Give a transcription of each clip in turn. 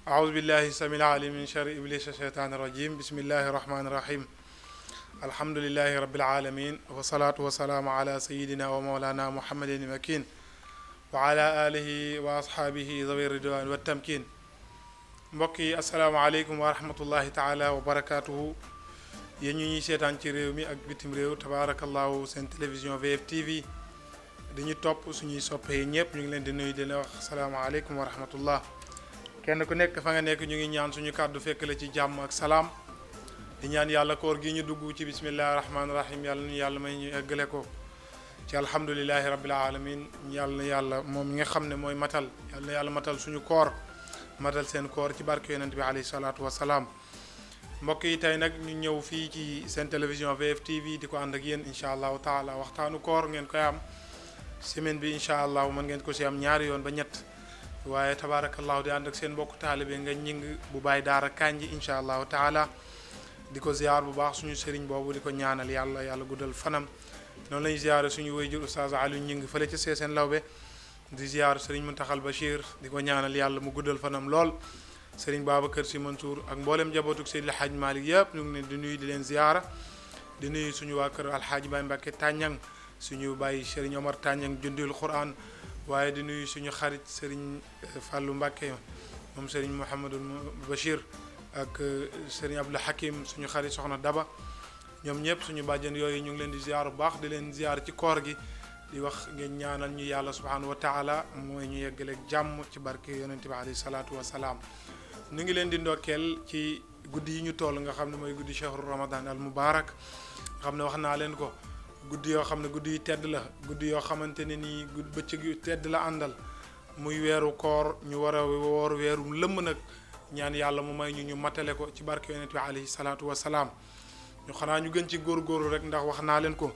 أعوذ بالله السميع العليم من شر إبليس الشيطان الرجيم بسم الله الرحمن الرحيم الحمد لله رب العالمين والصلاة والسلام على سيدنا ومولانا محمد المكين وعلى آله وأصحابه ذوي الرضوان والتمكين mbokki asalaamaaleykum wa rahmatullahi taala wa barakaatuhu yéen ñu ñuy seetaan ci réew mi ak bitim réew tabaarakallahu seen télévision VFtv dañuy topp suñuy soppee ñëpp ñu ngi leen di nuyu di leen wax asalaamaaleykum wa rahmatullah kenn ku nekk fa nga nekk ñu ngi ñaan suñu kàddu fekk la ci jàmm ak salaam di ñaan yàlla koor gi ñu dugg ci bismillahi rahmaani rahim yàlla nu yàlla may ñu eggale ko ci alhamdulilahi rabbil alamin yàlla moom mi nga xam ne mooy matal yàlla na yàlla matal suñu koor matal seen koor ci barke yonent bi alayhi salaatu wa salaam mbokk yi tey nag ñu ñëw fii ci seen télévision VFtv di ko ànd ak yéen incha allahu taala waxtaanu koor ngeen koy am semaine bi incha allahu mën ngeen ko si am ñaari yoon ba ñett waaye tabaarakallahu di ànd ak seen mbokk taalibe nga ñing bu bàyyi daara kanji incha allahu taala di ko ziar bu baax suñu sëriñ boobu di ko ñaanal yàlla guddal fanam noonu lañu ziare suñu wayjur oustaz Aliou ñing fële ci Seeseen Lawbe di ziar sëriñ Muntaxal Bachir di ko ñaanal yàlla mu guddal fanam lool sëriñ Babacar Sy Mansour ak mboolem njabootuk Seydil Hadj Malick yëpp ñu ngi leen di nuyu di leen ziara di nuyu suñu waa kër Alxaaji Baay Mbàkke Tàññang suñu bàyyi sëriñ Omar Tàññang jundil Quran waaye di nuyu suñu xarit sëriñ Fàllu Mbàkke moom sëriñ Mouhamadul Bachir ak sëriñ Abdul Hakim suñu xarit soxna Daba ñoom ñëpp suñu bàjjen yooyu ñu ngi leen di ziar bu baax di leen ziar ci koor gi di wax ngeen ñaanal ñu yàlla subhanahu wa taala mooy ñu yeggaleeg jàmm ci barke yonent bi alayhi salaatu wa salaam ñu ngi leen di ndokkeel ci guddi yi ñu toll nga xam ne mooy guddi chahru ramadan al mubarak nga xam ne wax naa leen ko guddi yoo xam ne guddi yu tedd la guddi yoo xamante ne nii bëccëg yu tedd la àndal muy weeru koor ñu war a woor weerum lëmm nag ñaan yàlla mu may ñu matale ko ci barke yonent bi alayhi salaatu wa salaam ñu xanaa ñu gën ci góorgóorlu rek ndax wax naa leen ko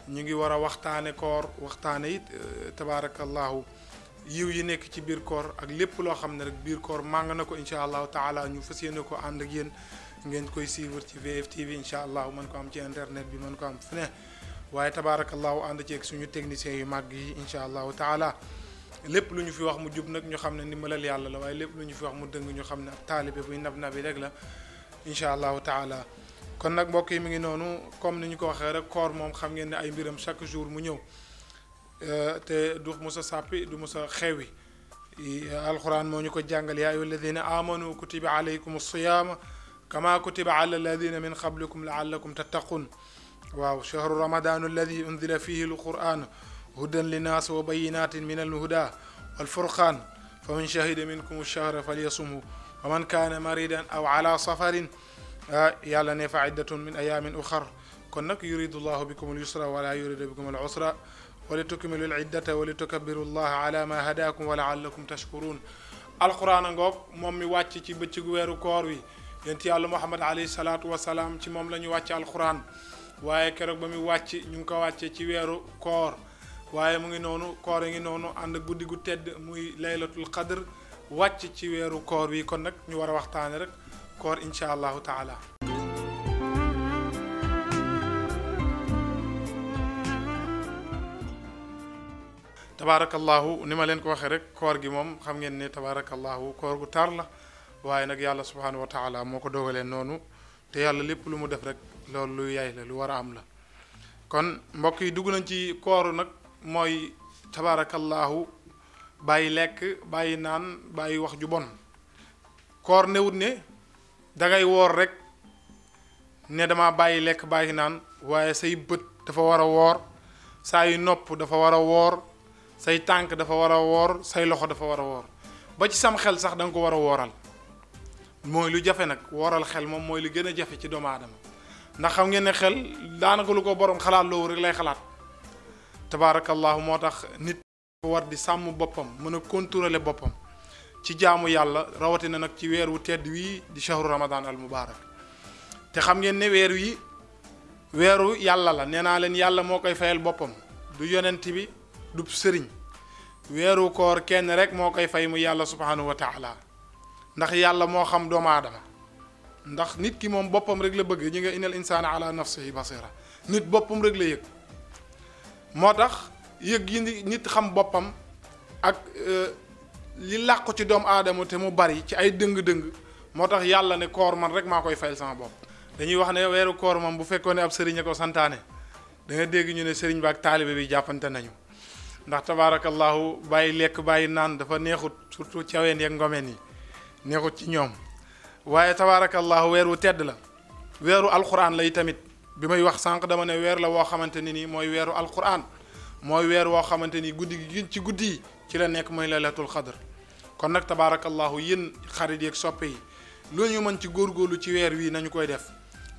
ñu ngi war a waxtaane koor waxtaane it tabaarakallahu yiw yi nekk ci biir koor ak lépp loo xam ne rek biir koor màng na ko incha allahu taala ñu fas yéene ko ànd ak yéen ngeen koy suivre ci VFtv incha allahu mën ko am ci internet bi mën ko am fu ne waaye tabaarakallahu ànd ceeg suñu techniciens yu màgg yi incha allahu taala lépp lu ñu fi wax mu jub nag ñu xam ne ndimbalal yàlla la waaye lépp lu ñu fi wax mu dëng ñu xam ne ab taalibe buy nabi rek la incha allahu taala kon nag mbokk yi mi ngi noonu comme ni ñu ko waxee rek koor moom xam ngeen ne ay mbiram chaque jour mu ñëw te du musa sàppi du musa xewi alquran moo ñu ko jàngal yaa ayyuha alladina amanu kutiba alaykum alsiyaama kama kutiba ala alladina min qablikum laallakum tattaqun waaw chahru ramadanu alladi unzila fihi alquran hudan linnaas wa bayinatin min alhuda walfurqan fa man shahida minkum alchahra falyasumhu wa man kaana maridan aw ala safarin yàlla ne fa iddatun min ayamin uxar kon nag yuridu llahu bikum al yusra wala yuridu bikum al usra wa li tukmilu al iddata wa li tukabbiru llaha ala ma hadakum wa laallakum tashkurun alquran a ngoog moom mi wàcc ci bëccëgu weeru koor wi yent yàlla muhammad alayhi salaatu wasalaam ci moom la ñu wàcc alquran waaye keroog ba muy wàcc ñu ngi ko wàccee ci weeru koor waaye mu ngi noonu koor a ngi noonu ànd guddi gu tedd muy laylatul qadr wàcc ci weeru koor wi kon nag ñu war a waxtaane rek koor incha allahu taala tabaarakallahu ni ma leen ko waxee rek koor gi moom xam ngeen ne tabaarakallahu koor gu tar la waaye nag yàlla subhanahu wa taala moo ko dogalee noonu te yàlla lépp lu mu def rek loolu lu yaay la lu war a am la kon mbokk yi dugg nañ ci koor nag mooy tabaarakallahu bàyyi lekk bàyyi naan bàyyi wax ju bon koor newut ne dangay woor rek ne dama bàyyi lekk bàyyi naan waaye say bët dafa war a woor say nopp dafa war a woor say tànk dafa war a woor say loxo dafa war a woor ba ci sam xel sax da nga ko war a wooral mooy lu jafe nag wooral xel moom mooy lu gën a jafe ci doomu aadama ndax xam ngeen ne xel daanaka lu ko borom xalaat loowu rek lay xalaat tabaarakallahu moo tax nit war di sàmm boppam mën a contrôler boppam ci jaamu yàlla rawatina nag ci weer wu tedd wii di shahru ramadan al mubarak te xam ngeen ne weer wi weeru yàlla la nee naa leen yàlla moo koy fayal boppam du yonent bi du sëriñ weeru koor kenn rek moo koy fay mu yàlla subhanahu wa taala ndax yàlla moo xam doomu aadama ndax nit ki moom boppam rek la bëgg ñi nga innal insaana ala nafsihi basira nit boppam rek la yëg moo tax yëg yi nit xam boppam ak li làqu ci doomu aadama te mu bari ci ay dëng-dëng moo tax yàlla ne koor man rek maa koy fayal sama bopp. dañuy wax ne weeru koor moom bu fekkoon ne ab sëriñ a ko santaane da nga dégg ñu ne sëriñ ba ak taalibe bi jàppante nañu ndax tabaarakallahu bàyyi lekk bàyyi naan dafa neexut surtout caween yeeg ngomeen yi neexut ci ñoom waaye tabaarakallahu weer wu tedd la weeru alquran lay tamit bi may wax sànq dama ne weer la woo xamante ni nii mooy weeru alquran mooy weer woo xamante ni guddi gi ci guddi yi ci la nekk mooy laylatul qadr kon nag tabaarakallahu yéen xarit yeeg soppe yi lu ñu mën ci góorgóorlu ci weer wi nañu koy def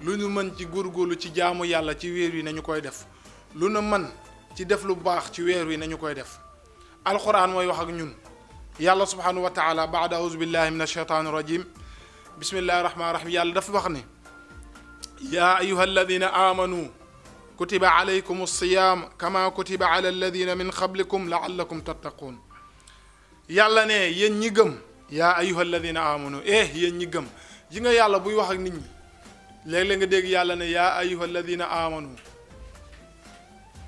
lu ñu mën ci góorgóorlu ci jaamu yàlla ci weer wi nañu koy def lu nu mën ci def lu baax ci weer wi nañu koy def alquran mooy wax ak ñun yàlla subhanahu wa taala baada auzu billahi min ashaytani rajim bismillahi rahmani rahim yàlla dafa wax ne yaa ayuha alladina amanu kutiba alaykum alsiyam kama kutiba ala alladina min qablikum laallakum tattaqun yàlla ne yéen ñi gëm yaa ayuha alladina amanu yéen ñi gëm ji nga yàlla buy wax ak nit ñi léeg-léeg nga dégg yàlla ne yaa ayuha alladina amanu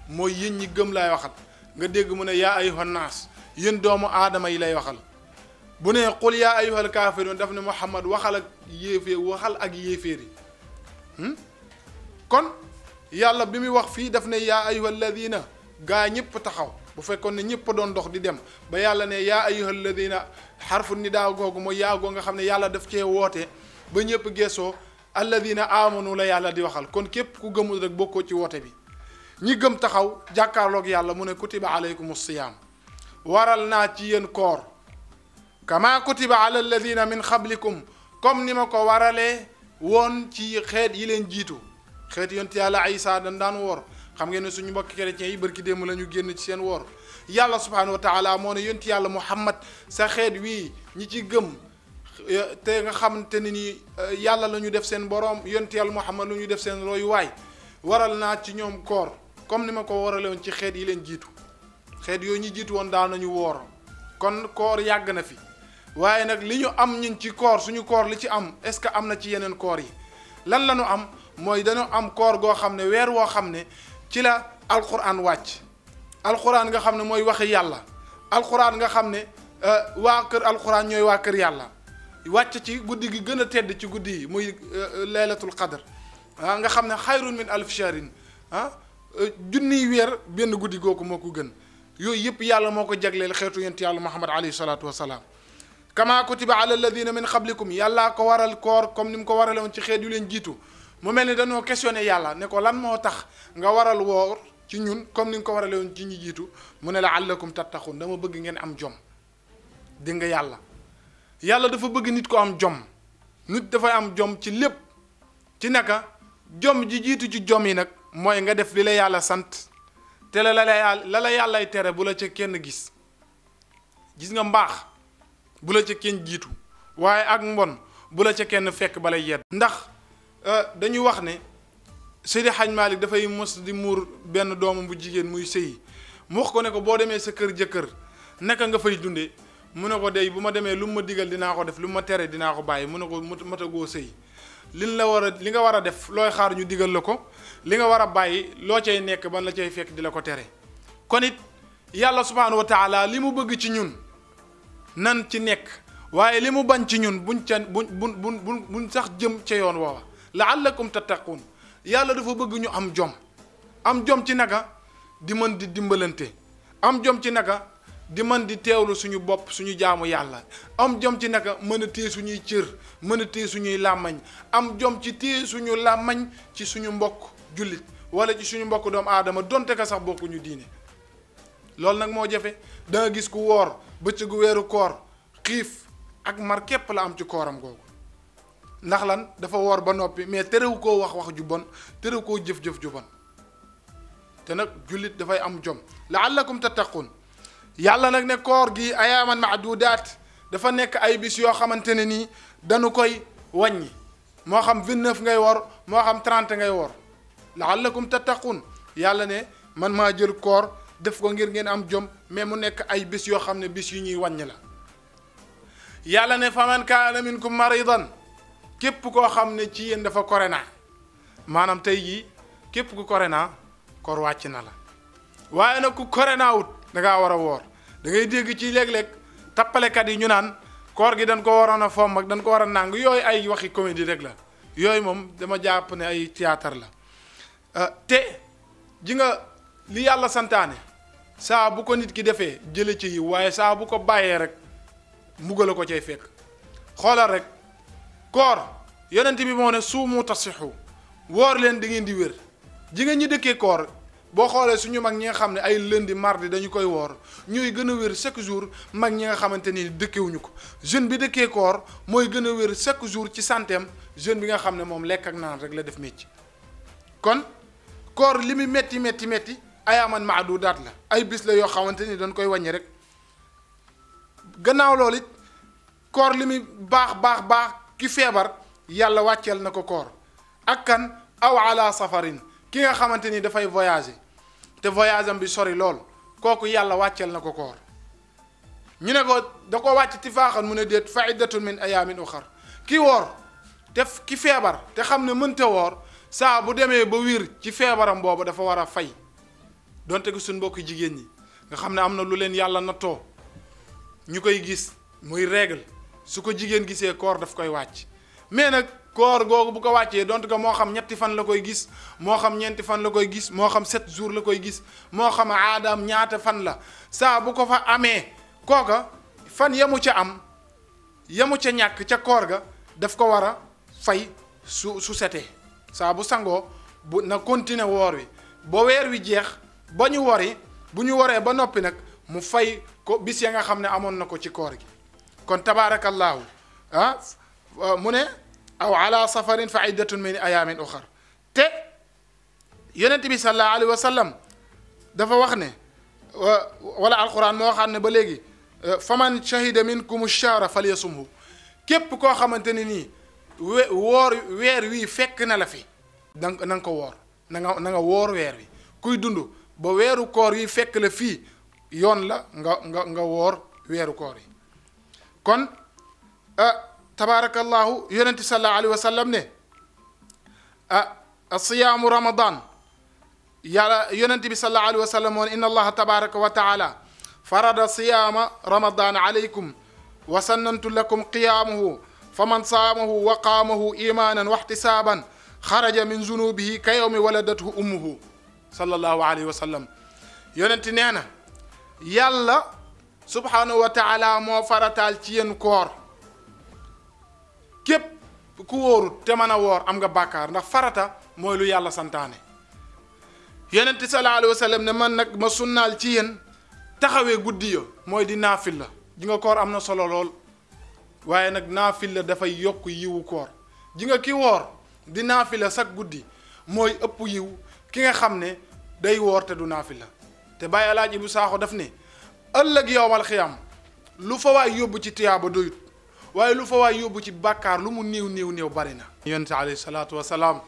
mooy yéen ñi gëm lay waxal nga dégg mu ne yaa ayuha naas yéen doomu aadama yi lay waxal bu ne qul yaa ayuha alkaafiruun daf ne Muhammad waxal ak yéeféer yi kon yàlla bi muy wax fii daf ne yaa ayuha alladina gaa ñëpp taxaw bu fekkoon ne ñëpp doon dox di dem ba yàlla ne yaa ayuha alladina xarfu nidaa googu mooy yaa goo nga xam ne yàlla daf cee woote ba ñëpp geesoo alladina amanu la yàlla di waxal kon képp ku gëmul rek bokkoo ci woote bi ñi gëm taxaw jàkkaarloog yàlla mu ne kutiba alaykum siyaam waral naa ci yéen koor kama kutiba ala alladina min qablikum comme ni ma ko waralee woon ci xeet yi leen jiitu xeet yonent yàlla Isa dañ daan woor xam ngeen ne suñu mbokki chrétiens yi barki démb la ñu génn ci seen woor yàlla subhanahu wa taala moo ne yonent yàlla Muhammad sa xeet wii ñi ci gëm te nga xamante ne ni yàlla la ñu def seen boroom yonent yàlla Muhammad la ñu def seen royuwaay waral naa ci ñoom koor comme ni ma ko warale woon ci xeet yi leen jiitu xeet yooyu ñi jiitu woon daal nañu woor kon koor yàgg na fi waaye nag li ñu am ñun ci koor suñu koor li ci am est-ce que am na ci yeneen koor yi lan la ñu am mooy dañoo am koor goo xam ne weer woo xam ne ci la alquran wàcc alquran nga xam ne mooy waxi yàlla alquran nga xam ne waa kër alquran ñooy waa kër yàlla wàcc ci guddi gi gën a tedd ci guddi yi muy laylatul qadr nga xam ne xayrun min alf shahrin junniy weer benn guddi googu moo ko gën yooyu yëpp yàlla moo ko jagleel xeetu yonent yàlla Muhammad alayhi salaatu wasalaam kama kutiba ala alladina min qablikum yàllaa ko waral koor comme ni mu ko warale woon ci xeet yu leen jiitu mu mel ni dañoo questionné yàlla ne ko lan moo tax nga waral woor ci ñun comme ni nga ko warale woon ci ñi jiitu mu ne la'allakum tattaqun dama bëgg ngeen am jom dégg nga yàlla dafa bëgg nit ko am jom nit dafay am jom ci lépp ci naka jom ji jiitu ci jom yi nag mooy nga def li la yàlla sant te la yàllay tere bu la ca kenn gis nga mbaax bu la ca kenn jiitu waaye ak mbon bu la ca kenn fekk balay yedd ndax dañuy wax ne Seydi Hajj Malik dafay mos di muur benn doomam bu jigéen muy sëyi mu wax ko ne ko boo demee sa kër jëkkër naka nga fay dundee mu ne ko dey bu ma demee lu mu ma digal dinaa ko def lu mu ma tere dinaa ko bàyyi mu ne ko matagoo sëy li nga war a def looy xaar ñu digal la ko li nga war a bàyyi loo cay nekk ban la cay fekk di la ko tere kon it yàlla subhanahu wa taala li mu bëgg ci ñun nan ci nekk waaye li mu bañ ci ñun buñ sax jëm ca yoon woowa la'allakum tattaqun yàlla dafa bëgg ñu am jom ci naka di mën di dimbalante am jom ci naka di mën di teewlu suñu bopp suñu jaamu yàlla am jom ci naka mën a téye suñuy cër mën a téye suñuy làmmañ am jom ci téye suñu làmmañ ci suñu mbokk jullit wala ci suñu mbokk doomu aadama donte ka sax bokkuñu diine loolu nag moo jafe da nga gis ku woor bëccëgu weeru koor xiif ak mar képp la am ci kooram googu ndax lan dafa woor ba noppi mais terewu koo wax ju bon terewu koo jëf-jëf ju bon te nag jullit dafay am jom la'allakum tattaqun yàlla nag ne koor gi ayaaman maadudaat dafa nekk ay bis yoo xamante ne nii dañu koy wàññi moo xam 29 ngay wor moo xam 30 ngay wor la'allakum tattaqun yàlla ne man maa jël koor def ko ngir ngeen am jom mais mu nekk ay bis yoo xam ne bis yu ñuy wàññi la yàlla ne faman kaana minkum maridan képp koo xam ne ci yéen dafa corona maanaam tey jii képp ku corona koor wàcc na la waaye nag ku corona wut da ngaa war a woor da ngay dégg ci léeg-léeg tappalekat yi ñu naan koor gi dañ ko waroon a fomm ak dañ ko war a nàng yooyu ay waxi comédie rek la yooyu moom dama jàpp ne ay théâtre la te ji nga li yàlla santaane saa bu ko nit ki defee jële ci yi waaye saa bu ko bàyyee rek mbugal ko cay fekk xoolal rek koor yonent bi moo ne suumu tasixu woor leen di ngeen di wér ji nga ñi dëkkee koor boo xoolee suñu mag ñi nga xam ne ay lundi mardi dañu koy woor ñuy gën a wér chaque jour mag ñi nga xamante ni dëkkewuñu ko jeune bi dëkkee koor mooy gën a wér chaque jour ci santeem jeune bi nga xam ne moom lekk ak naan rek la def métti kon koor li muy métti ayaaman maadudaat la ay bis la yoo xamante ni dañ koy wàññi rek gannaaw loolu it koor li muy baax ki feebar yàlla wàcceel na ko koor ak kan aw ala safarin ki nga xamante ni dafay voyager te voyage am bi sori lool kooku yàlla wàcceel na ko koor ñu ne ko da ko wàcc tifaaxan mu ne déet fa iddatun min ayaamin uxar ki woor te ki feebar te xam ne mënta woor saa bu demee ba wiir ci feebaram boobu dafa war a fay donte ko suñ mbokki jigéen ñi nga xam ne am na lu leen yàlla nattoo ñu koy gis muy règle su ko jigéen gisee koor daf koy wàcc mais nag koor googu bu ko wàccee donte ko moo xam ñetti fan la koy gis moo xam ñeenti fan la koy gis moo xam 7 jours la koy gis moo xam aadaam ñaata fan la saa bu ko fa amee kooka fan yamu ca am yamu ca ñàkk ca koor ga daf ko war a fay su setee saa bu sangoo bu na continuer woor wi ba weer wi jeex ba ñu wori bu ñu waree ba noppi nag mu fay ko bis ya nga xam ne amoon na ko ci koor gi kon tabaarakallaahu mu ne aw ala safarin fa iddatun min ayaamin uxar te yonent bi sallallahu alayhi wa sallam dafa wax ne wala alquran moo waxaat ne ba léegi faman shahida minkum ash-shahra falyasumhu képp koo xamante ne nii woor weer wi fekk na la fi na nga ko woor na nga woor weer wi kuy dund ba weeru koor yi fekk la fii yoon la nga woor weeru koor yi kon tabaarakallahu yonente sallallahu alayhi wa sallam ne asiyaamu ramadan yàlla yonente bi sallallahu alayhi wa sallam woon inna allaha tabaraka wa taala farada siyaama ramadan alaykum wa sannantu lakum qiyaamuhu faman saamahu wa qaamahu imaanan wa ihtisaaban xaraja min zunubihi ka yawmi waladathu ummuhu sallallahu alayhi wa sallam yonente nee na yàlla subhaanahu wa taala moo farataal ci yéen koor képp ku wóorut te mën a woor am nga bàkkaar ndax farata mooy lu yàlla santaane yonente sallallahu alayhi wa sallam ne man nag ma sunnaal ci yéen taxawee guddi ya mooy di naafil la ji nga koor am na solo lool waaye nag naafil la dafay yokk yiwu koor ji nga ki woor di naafil la sax guddi mooy ëpp yiw ki nga xam ne day woor te du naafil la te Baye Alaaji Ibu Saaxo daf ne ëllëg yowmal xiyam lu fa waay yóbbu ci tiyaaba doyut waaye lu fa waay yóbbu ci bàkkaar lu mu néew bari na yonent alayhi salaatu wa salaam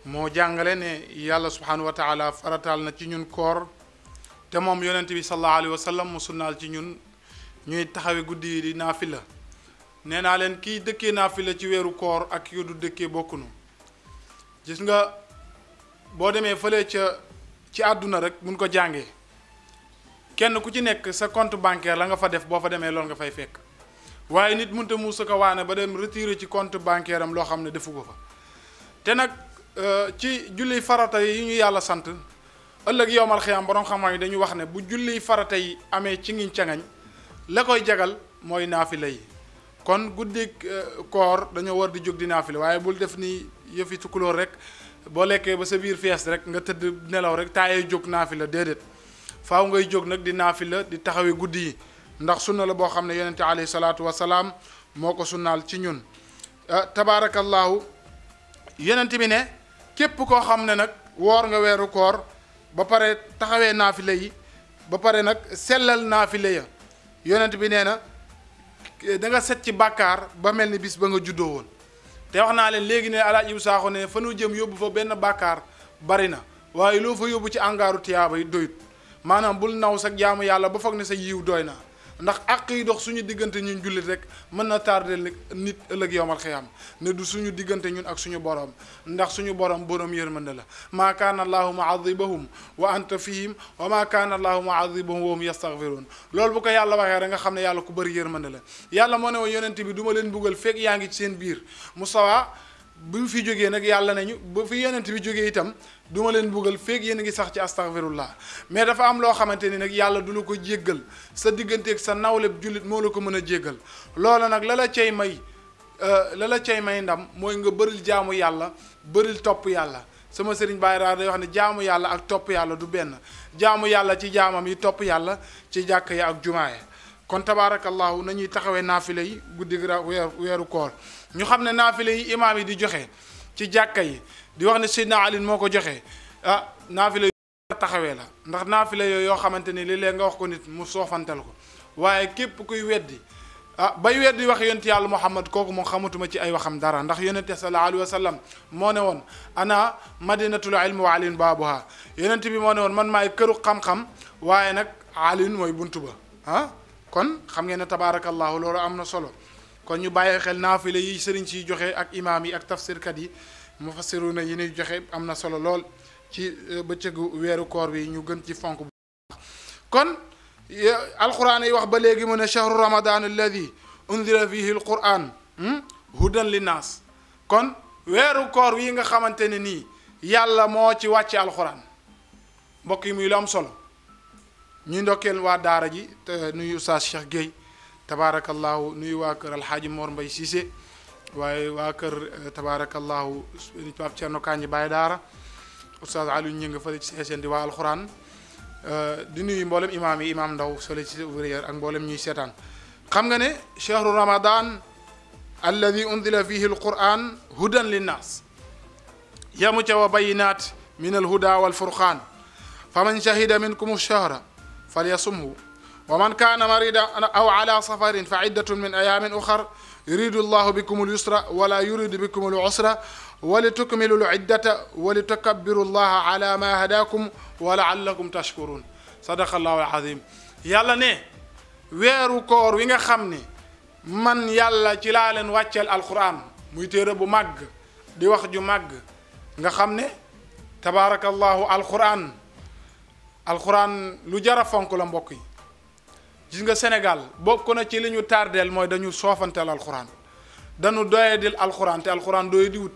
moo jàngale ne yàlla subhaanahu wa taala farataal na ci ñun koor te moom yonent bi sallallahu alayhi wa sallam mu sunnaal ci ñun ñuy taxawe guddi yi di naafila nee naa leen kii dëkkee naafila ci weeru koor ak yu du dëkkee bokkunu gis nga boo demee fële ci àdduna rek mun ko jàngee kenn ku ci nekk sa compte bancaire la nga fa def boo fa demee loolu nga fay fekk waaye nit mënta muusa ko waane ba dem retirer ci compte bancaire am loo xam ne defu ko fa te nag ci julli farata yi ñu yàlla sant ëllëg yowmal xiyaam borom xam-xam yi dañu wax ne bu julli farata yi amee ci ngiñ cangañ la koy jagal mooy naafila yi kon guddi koor dañoo war di jóg di naafila waaye bul def ni yëfi tukulóor rek boo lekkee ba sa biir fees rek nga tëdd nelaw rek taayee jóg naafila déedéet faaw ngay jóg nag di naafila di taxawee guddi yi ndax sunna la boo xam ne yonente alayhi salaatu wasalaam moo ko sunnaal ci ñun tabaarakallahu yonente bi ne képp koo xam ne nag woor nga weeru koor ba pare taxawee naafila yi ba pare nag sellal naafila ya yonent bi nee na da nga set ci bàkkaar ba mel ni bis ba nga juddoo woon te wax naa leen léegi ne Alaaji Ibu Saaxo ne fa nu jëm yóbbu fa benn bàkkaar bari na waaye loo fa yóbbu ci angaaru tiyaaba yi doyut maanaam bul naw sa jaamu yàlla ba foog ne sa yiw doy na ndax àq yi dox suñu diggante ñun jullit rek mën na tardel nit ëllëg yowmal xiyaam ne du suñu diggante ñun ak suñu borom ndax suñu borom yërmande la maa kaana allahu mu'adhibahum wa anta fihim wa maa kaana allahu mu'adhibahum wa hum yastaghfirun loolu bu ko yàlla waxee rek nga xam ne yàlla ku bëri yërmande la yàlla moo ne woon yonent bi du ma leen buggal fekk yaa ngi ci seen biir Mustafa bu mu fi jógee nag yàlla nañu ba fi yonent bi jógee itam du ma leen buggal feeg yéen a ngi sax ci astaghfirullah mais dafa am loo xamante ni nag yàlla du la ko jéggal sa digganteeg sa nawleb jullit moo la ko mën a jéggal loola nag la la cay may ndam mooy nga bëril jaamu yàlla bëril topp yàlla sama sëriñ Baye Ra day wax ne jaamu yàlla ak topp yàlla du benn jaamu yàlla ci jaamam yi topp yàlla ci jàkk ya ak jumaaye kon tabaarakallahu nañuy taxawee naafile yi guddi weeru koor ñu xam ne naafile yi imaam yi di joxe ci jàkka yi di wax ne Seydina Ali moo ko joxe naafile yi taxawee la ndax naafile yooyu yoo xamante ni léeg-léeg nga wax ko nit mu soofantal ko waaye képp kuy weddi bay weddi wax yonent yàlla Muhammad kooku moom xamatuma ci ay waxam dara ndax yonent sallallahu alayhi wa sallam moo ne woon ana madinatul ilmi wa alin baabuha yonent bi moo ne woon man maay këru xam-xam waaye nag alin mooy buntu ba kon xam ngeen ne tabaarakallahu loolu am na solo kon ñu bàyyi xel naafile yi sëriñ siy joxe ak imaam yi ak tafsirkat yi mufassiruna yi ñuy joxe am na solo lool ci bëccëgu weeru koor bi ñu gën ci fonk bu kon alquran yi wax ba léegi mu ne shahru ramadan alladi unzila fihi alquran hudan linnaas kon weeru koor wi nga xamante ne nii yàlla moo ci wàcce alquran mbokk yi muy lu am solo ñuy ndokkeel waa daara ji te nuyu Oustaz Cheikh Gueye tabaarakallahu nuyu waa kër alxaaji Mor Mbay Cissé waaye waa kër tabaarakallahu Pape Thierno Kanji Baye Daara Oustaz Aliou ñi nga fële ci seen di waa alxuraan di nuyu mboolem imaam yi imaam Ndaw sole ci ouvrière ak mboolem ñuy seetaan xam nga ne chahru ramadan alladi unzila fihi alquran hudan linnaas yamu ca wa bayinaat min alhuda walfurqaan faman shahida minkum alshahra falyasumhu wa man kaana marida aw ala safarin fa iddatun min ayamin uxar yuridu llahu bikum alyusra wala yuridu bikum alusra wa litukmilu liddata wa litukabbiru llaha ala ma hadakum wa laallakum tashkurun sadaqa allahu alazim yàlla ne weeru koor wi nga xam ne man yàlla ci laa leen wàcceel alquran muy téere bu màgg di wax ju màgg nga xam ne tabaarakallahu alquran lu jara fonk la mbokk yi gis nga Sénégal bokk na ci li ñu tardeel mooy dañu soofantel alquran dañu doyadil alquran te alquran doye di wut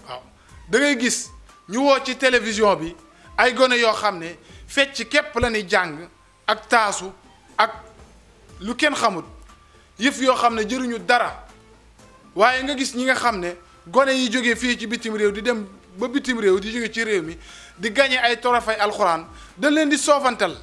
waaw da ngay gis ñu woo ci télévision bi ay gone yoo xam ne fecc képp la ñuy jàng ak taasu ak lu kenn xamut yëf yoo xam ne jëruñu dara waaye nga gis ñi nga xam ne gone yi jógee fii ci bitim réew di dem ba bitim réew di jóge ci réew mi di gañe ay trophée alxuraan dañ leen di soofantal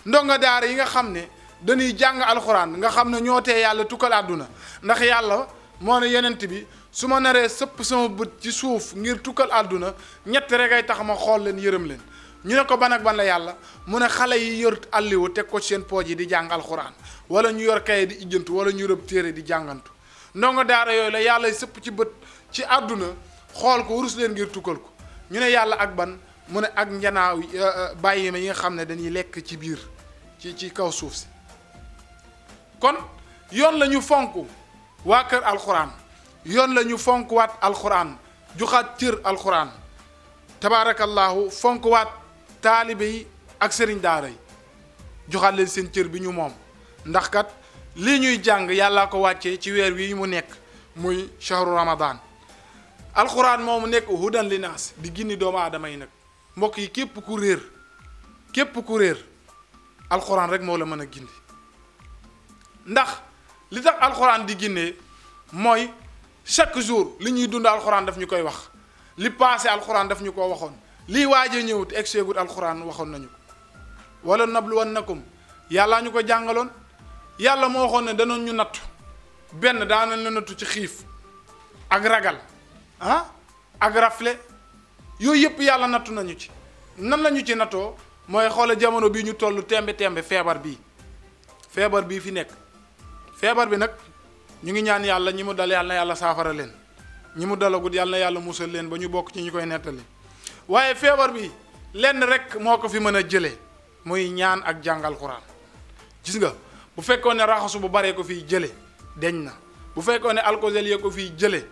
ndonga daara yi nga xam ne dañuy jàng alxuraan nga xam ne ñoo tee yàlla tukkal àdduna ndax yàlla moo ne yenent bi su ma naree sëpp sama bët ci suuf ngir tukkal àdduna ñett rek ay tax ma xool leen yërëm leen ñu ne ko ban ak ban la yàlla mu ne xale yi yor àlliwu teg ko seen pooj yi di jàng alxuraan wala ñu yor kaye di ijjantu wala ñu rëb téere di jàngantu ndonga daara yooyu la yàlla sëpp ci bët ci àdduna xool ko wurus leen ngir tukkal ko ñu ne yàlla ak ban mu ne ak njanaaw bàyyi ma yi nga xam ne dañuy lekk ci biir ci kaw suuf si kon yoon la ñu fonk waa kër alxuraan yoon la ñu fonk waat alxuraan joxaat cër alxuraan tabaarakallahu fonk waat taalibe yi ak sëriñ daara yi joxaat leen seen cër bi ñu moom ndax kat lii ñuy jàng yàllaa ko wàccee ci weer wi mu nekk muy shahru ramadan alxuraan moomu nekk hudan linaas di gindi doomu aadama yi nag mbokk yi képp ku réer alxuraan rek moo la mën a gindi ndax li tax alxuraan di gindee mooy chaque jour li ñuy dund alxuraan daf ñu koy wax li passé alxuraan daf ñu ko waxoon lii waaje ñëw te egseegut alxuraan waxoon nañu ko wala nabluwannakum yàllaa ñu ko jàngaloon yàlla moo waxoon ne danoon ñu nattu benn daanañ la nattu ci xiif ak ragal ak rafle yooyu yëpp yàlla nattu nañu ci nan lañu ci nattoo mooy xoola jamono bii ñu toll tembe feebar bii fi nekk feebar bi nag ñu ngi ñaan yàlla ñi mu dal yàlla na yàlla saafara leen ñi mu dalagut yàlla na yàlla musal leen ba ñu bokk ci ñu koy nettali waaye feebar bi lenn rek moo ko fi mën a jëlee muy ñaan ak jàngal Alxuraan gis nga bu fekkoon ne raxasu bu baree ko fiy jële deñ na, bu fekkoon ne alcool yee ko fiy jële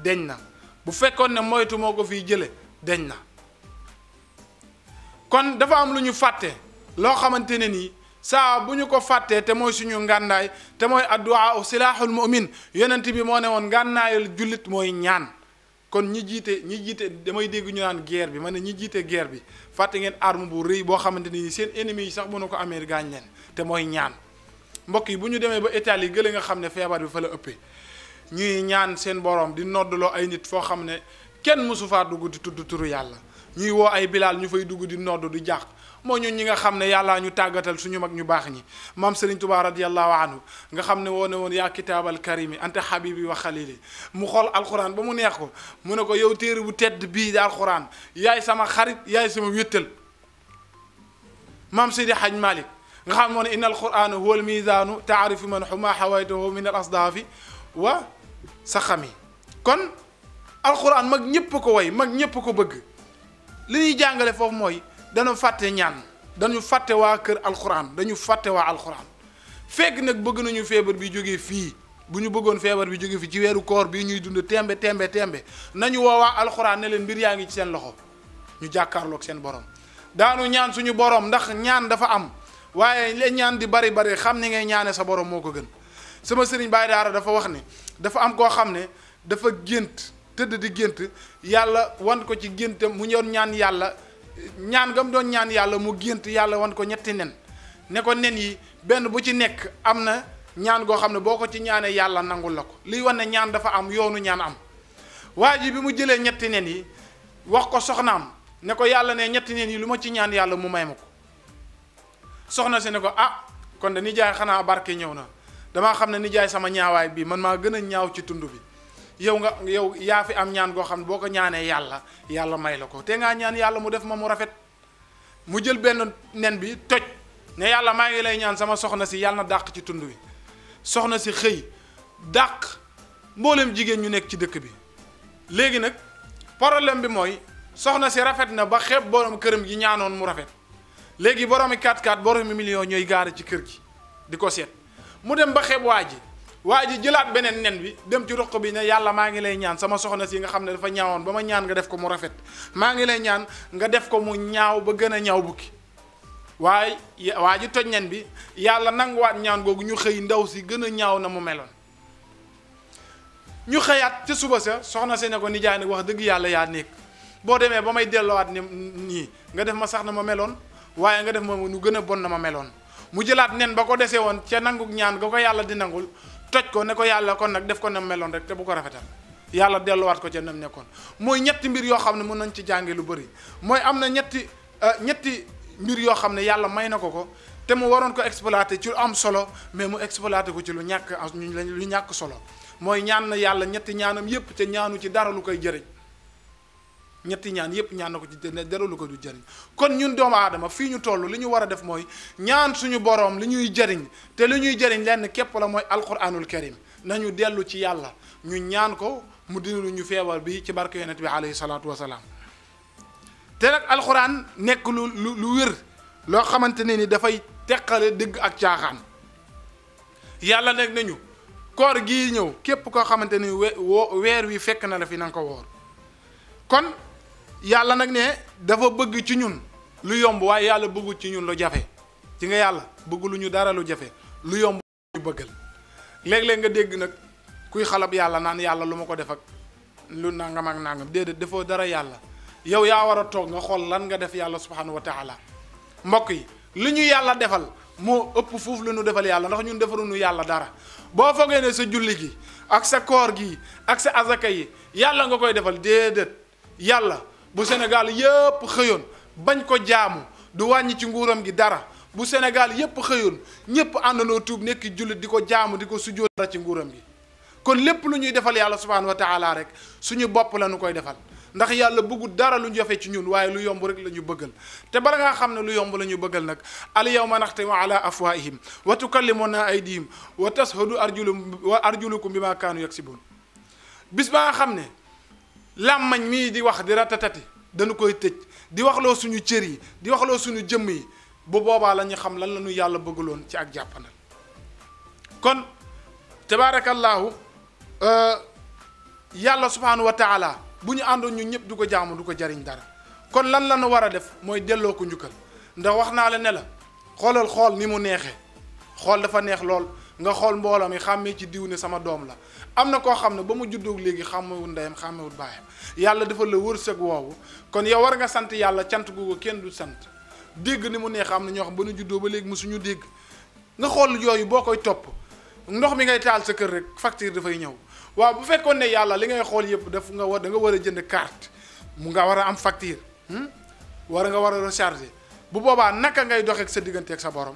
deñ na, bu fekkoon ne moytu moo ko fiy jële deñ na. kon dafa am lu ñu fàtte loo xamante ne nii saa bu ñu ko fàttee te mooy suñu ngànnaay te mooy addu'a silahul mu'min yonent bi moo ne woon ngànnaayal jullit mooy ñaan. kon ñi jiite damay dégg ñu naan guerre bi ma ne ñi jiite guerre bi fàtte ngeen arme bu rëy boo xamante ni seen ennemis yi sax mënu ko amee gaañ leen te mooy ñaan. mbokk yi bu ñu demee ba Italie gële nga xam ne feebar bi fa la ëppee ñuy ñaan seen borom di noddloo ay nit foo xam ne kenn mësu faa dugg di tudd turu yàlla ñuy woo ay bilaal ñu fay dugg di nodd di jàq moo ñun ñi nga xam ne yàllaa ñu tàggatal suñu mag ñu baax ñi maam Serigne Touba radiyallahu anhu nga xam ne woo ne woon yaa kitaabal karimi anta habibi wa xalili mu xool alxuraan ba mu neex ko mu ne ko yow téere bu tedd bii di alxuraan yaay sama xarit yaay sama wéttal. maam Seydi Haj Malik nga xam moo ne inna alqur'ana huwa almizaanu taarifu man xuma xawaytahu min al asdaafi wa saxami. kon alxuraan mag ñëpp ko way mag ñëpp ko bëgg li ñuy jàngale foofu mooy dañu fàtte ñaan dañu fàtte waa kër alxuraan dañu fàtte waa alxuraan fekk nag bëgg nañu feebar bi jógee fii bu ñu bëggoon feebar bi jógee fii ci weeru koor bii ñuy dund tembe nañu woo waa alxuraan ne leen mbir yaa ngi ci seen loxo ñu jàkkaarloog seen borom daanu ñaan suñu borom ndax ñaan dafa am waaye leen ñaan di bari xam ni ngay ñaane sa borom moo ko gën. sama sëriñ Baye Daara dafa wax ne dafa am koo xam ne dafa gént tëdd di gént yàlla wan ko ci géntam mu ñëw ñaan yàlla ñaan gam doon ñaan yàlla mu gént yàlla wan ko ñetti nen ne ko nen yi benn bu ci nekk am na ñaan goo xam ne boo ko ci ñaanee yàlla nangul la ko liy wan ne ñaan dafa am yoonu ñaan am. waa ji bi mu jëlee ñetti nen yi wax ko soxnaam ne ko yàlla ne ñetti nen yi lu ma ci ñaan yàlla mu may ma ko soxna si ne ko ah kon de nijaay xanaa barke ñëw na damaa xam ne nijaay sama ñaawaay bii man maa gën a ñaaw ci tund bi yow yaa fi am ñaan goo xam ne boo ko ñaanee yàlla may la ko te ngaa ñaan yàlla mu def ma mu rafet. mu jël benn nen bi toj ne yàlla maa ngi lay ñaan sama soxna si yàlla na dàq ci tund bi soxna si xëy dàq mboolem jigéen ñu nekk ci dëkk bi. léegi nag problème bi mooy soxna si rafet na ba xeeb borom këram gi ñaanoon mu rafet léegi boromi 4x4 boromi million ñooy gaare ci kër gi di ko seet mu dem ba xeeb waa ji jëlaat beneen nen bi dem ci roq bi ne yàlla maa ngi lay ñaan sama soxna si nga xam ne dafa ñaawoon ba ma ñaan nga def ko mu rafet maa ngi lay ñaan nga def ko mu ñaaw ba gën a ñaaw bukki waaye waa ji toj nen bi yàlla nanguwaat ñaan googu ñu xëy ndaw si gën a ñaaw na mu meloon. ñu xëyaat ca suba sa soxna si ne ko nijaay nag wax dëgg yàlla yaa nekk boo demee ba may delloowaat ni nii nga def ma sax na ma meloon waaye nga def ma nu gën a bon na ma meloon mu jëlaat nen ba ko desee woon ca nanguk ñaan ga ko yàlla di nangul toj ko ne ko yàlla kon nag def ko nam meloon rek te bu ko rafetal yàlla delluwaat ko ca nam nekkoon. mooy ñetti mbir yoo xam ne mën nañ ci jànge lu bëri mooy am na ñetti mbir yoo xam ne yàlla may na ko te mu waroon ko exploiter ci lu am solo mais mu exploiter ko ci lu ñàkk solo mooy ñaan na yàlla ñetti ñaanam yépp te ñaanu ci dara lu koy jëriñ ñetti ñaan yépp ñaan na ko ci dara lu ko du jëriñ. kon ñun doomu aadama fii ñu toll li ñu war a def mooy ñaan suñu boroom li ñuy jëriñ te li ñuy jëriñ lenn képp la mooy alquranul karim nañu dellu ci yàlla ñu ñaan ko mu dinalu ñu feebar bi ci barke yonent bi alayhi salaatu wasalaam. te nag alquran nekk lu wér loo xamante ne ni dafay teqale dëgg ak caaxaan yàlla nekk nañu koor gii ñëw képp koo xamante ni weer wi fekk na la fi na nga ko woor. kon yàlla nag ne dafa bëgg ci ñun lu yomb waaye yàlla bëggul ci ñun lu jafe ci nga yàlla bëgg lu ñu dara lu jafe lu yomb ñu bëggal. léeg-léeg nga dégg nag kuy xalab yàlla naan yàlla lu ma ko def ak lu nangam ak nangam déedéet defoo dara yàlla yow yaa war a toog nga xool lan nga def yàlla subhanahu wa taala. mbokk yi li ñu yàlla defal moo ëpp foofu lu ñu defal yàlla ndax ñun defaruñu yàlla dara boo foogee ne sa julli gi ak sa koor gi ak sa azaka yi yàlla nga koy defal déedéet. yàlla bu Sénégal yépp xëyoon bañ ko jaamu du wàññi ci nguuram gi dara bu Sénégal yépp xëyoon ñépp àndandoo tuub nekk jullit di ko jaamu di ko sujjóot dara ci nguuram gi kon lépp lu ñuy defal yàlla subhanahu wa taala rek suñu bopp la ñu koy defal ndax yàlla bëggut dara lu ñu jafe ci ñun waaye lu yomb rek la ñu bëggal te bala ngaa xam ne lu yomb la ñu bëggal nag al yawma naxtimu ala afwahihim wa tukallimuna aydihim wa tashhadu arjulukum bima kaanu yaksibun bis ba nga xam ne làmmañ mii di wax di ratatati dañu koy tëj di waxloo suñu cër yi di waxloo suñu jëmm yi bu boobaa la ñu xam lan la ñu yàlla bëggaloon ci ak jàppandal kon tabaarakallaahu yàlla subhaanahu wa taala bu ñu àndoon ñun ñëpp du ko jaamu du ko jariñ dara kon lan la ñu war a def mooy delloo ko njukkal ndax wax naa la ne la xoolal xool ni mu neexee xool dafa neex lool nga xool mbooloo mi xàmmee ci diw ne sama doom la am na koo xam ne ba mu juddoog léegi xàmmewul ndeyam xàmmewul baayam yàlla dafa la wërsëg woowu kon yow war nga sant yàlla cant gu ko kenn du sant dégg ni mu neex am na ñoo xam ba nu juddoo ba léegi mosuñu dégg nga xool yooyu boo koy topp ndox mi ngay taal sa kër rek facture dafay ñëw waaw bu fekkoon ne yàlla li ngay xool yëpp daf nga war da nga war a jënd carte mu nga war a am facture nga war a recharger bu boobaa naka ngay doxee ak sa diggante ak sa borom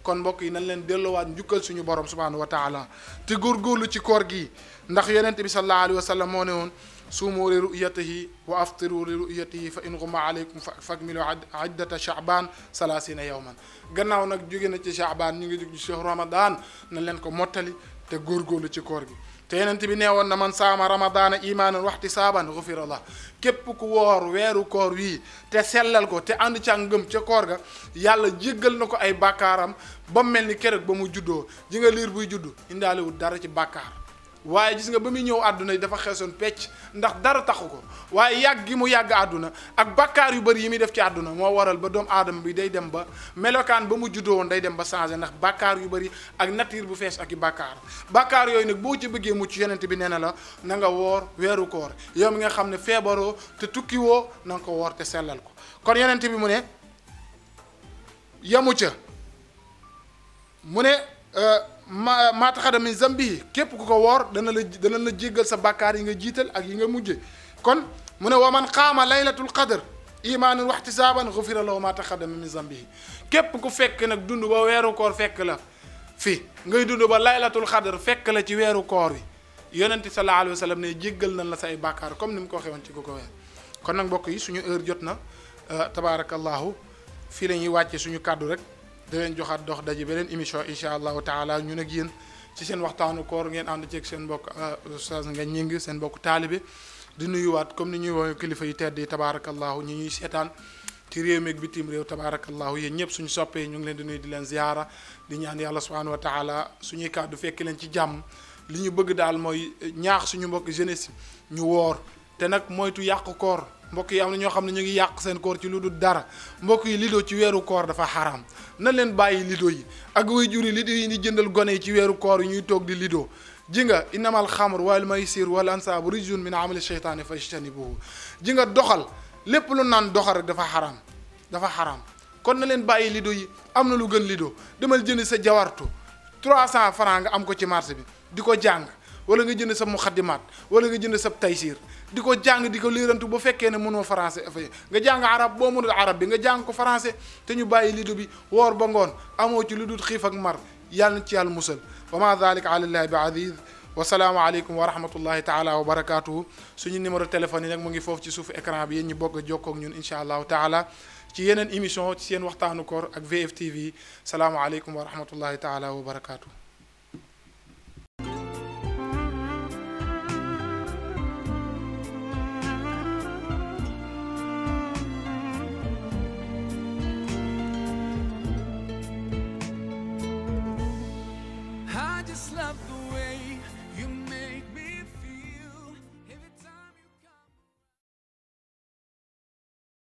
kon mbokk yi nañ leen delloowaat njukkal suñu borom subhanahu wa taala te góorgóorlu ci koor gi ndax yonent bi sallallahu alayhi wa sallam moo ne woon suumu li ru'yatihi wa aftiru li ru'yatihi fa in ghumma alaykum fakmilu iddata sha'ban 30 yawman gannaaw nag jóge na ci sha'ban ñu ngi jóg ci shahru ramadan nañ leen ko mottali te góorgóorlu ci koor gi te yonent bi nee woon na man saama ramadana imaanan wahtisaaban ghufira lah képp ku woor weeru koor wii te sellal ko te ànd ca ngëm ca koor ga yàlla jéggal na ko ay bàkkaaram ba mel ni keroog ba mu juddoo ji nga liir buy juddu indaalewul dara ci bàkkaar waaye gis nga ba muy ñëw àdduna yi dafa xeesoon pecc ndax dara taxu ko waaye yàgg gi mu yàgg àdduna ak bàkkaar yu bëri yi muy def ci àdduna moo waral ba doomu aadama bi day dem ba melokaan ba mu juddoo woon day dem ba changé ndax bàkkaar yu bëri ak nature bu fees ak i bàkkaar yooyu nag boo ci bëggee mucc yonent bi nee na la na nga woor weeru koor yow mi nga xam ne feebaroo te tukki woo na nga ko woor te sellal ko kon yonent bi mu ne yamu ca mu ne maa taxada min zambi képp ku ko woor dana la jéggal sa bàkkaar yi nga jiital ak yi nga mujje kon mu ne wa man qaama laylatul qadr imaanan wa ihtisaaban ghufira lahu maa taxada min zambi képp ku fekk nag dund ba weeru koor fekk la fi ngay dund ba laylatul qadr fekk la ci weeru koor wi yonente sallallahu alayhi wa sallam ne jéggal nañ la say bàkkaar comme ni mu ko waxee woon ci ko weer kon nag mbokk yi suñu heure jot na tabaarakallahu fii la ñuy wàcce suñu kàddu rek da leen joxaat dox daje beneen émission incha allahu taala ñun ak yéen ci seen waxtaanu koor ngeen ànd ceeg seen mbokk Oustaz Ngagne Gningue seen mbokk taalibe di nuyuwaat comme ni ñuy woowee kilifa yu tedd yi tabaarakallahu ñi ñuy seetaan ci réew mi ak bitim réew tabaarakallahu yéen ñëpp suñu soppee ñu ngi leen di nuyu di leen ziyaara di ñaan yàlla subhanahu wa taala suñuy kàddu fekk leen ci jàmm li ñu bëgg daal mooy ñaax suñu mbokk jeunesse ñu woor te nag moytu yàq koor mbokk yi am na ñoo xam ne ñu ngi yàq seen koor ci lu dul dara mbokk yi lido ci weeru koor dafa xaraam na leen bàyyi lido yi ak way juri lido yi ni jëndal gone yi ci weeru koor yi ñuy toog di lido ji nga innamal xamr wal maysir wal ansaabu rijsun min amali sheytaani fajtanibuhu ji nga doxal lépp lu naan doxal rek dafa xaraam kon na leen bàyyi lido yi am na lu gën lido demal jënd sa jawartu 300 francs nga am ko ci marché bi di ko jàng wala nga jënd sa muxaddimaat wala nga jënd sa taysir di ko jàng di ko liirantu bu fekkee ne mënoo français nga jàng arab boo mënul arab bi nga jàng ko français te ñu bàyyi lido bi woor ba ngoon amoo ci lu dul xiif ak mar yàlla na ci yàlla musal wa ma dhalika ala llahi bi aziz wa salaamu aleykum wa rahmatullahi taala wa barakatuhu suñu numéro téléphone yi nag mu ngi foofu ci suufu écran bi yéen ñi bokk a jokkoo ak ñun incha allahu taala ci yeneen émission ci seen waxtaanu koor ak VFtv salaamu aleykum wa rahmatullahi taala wa barakatuhu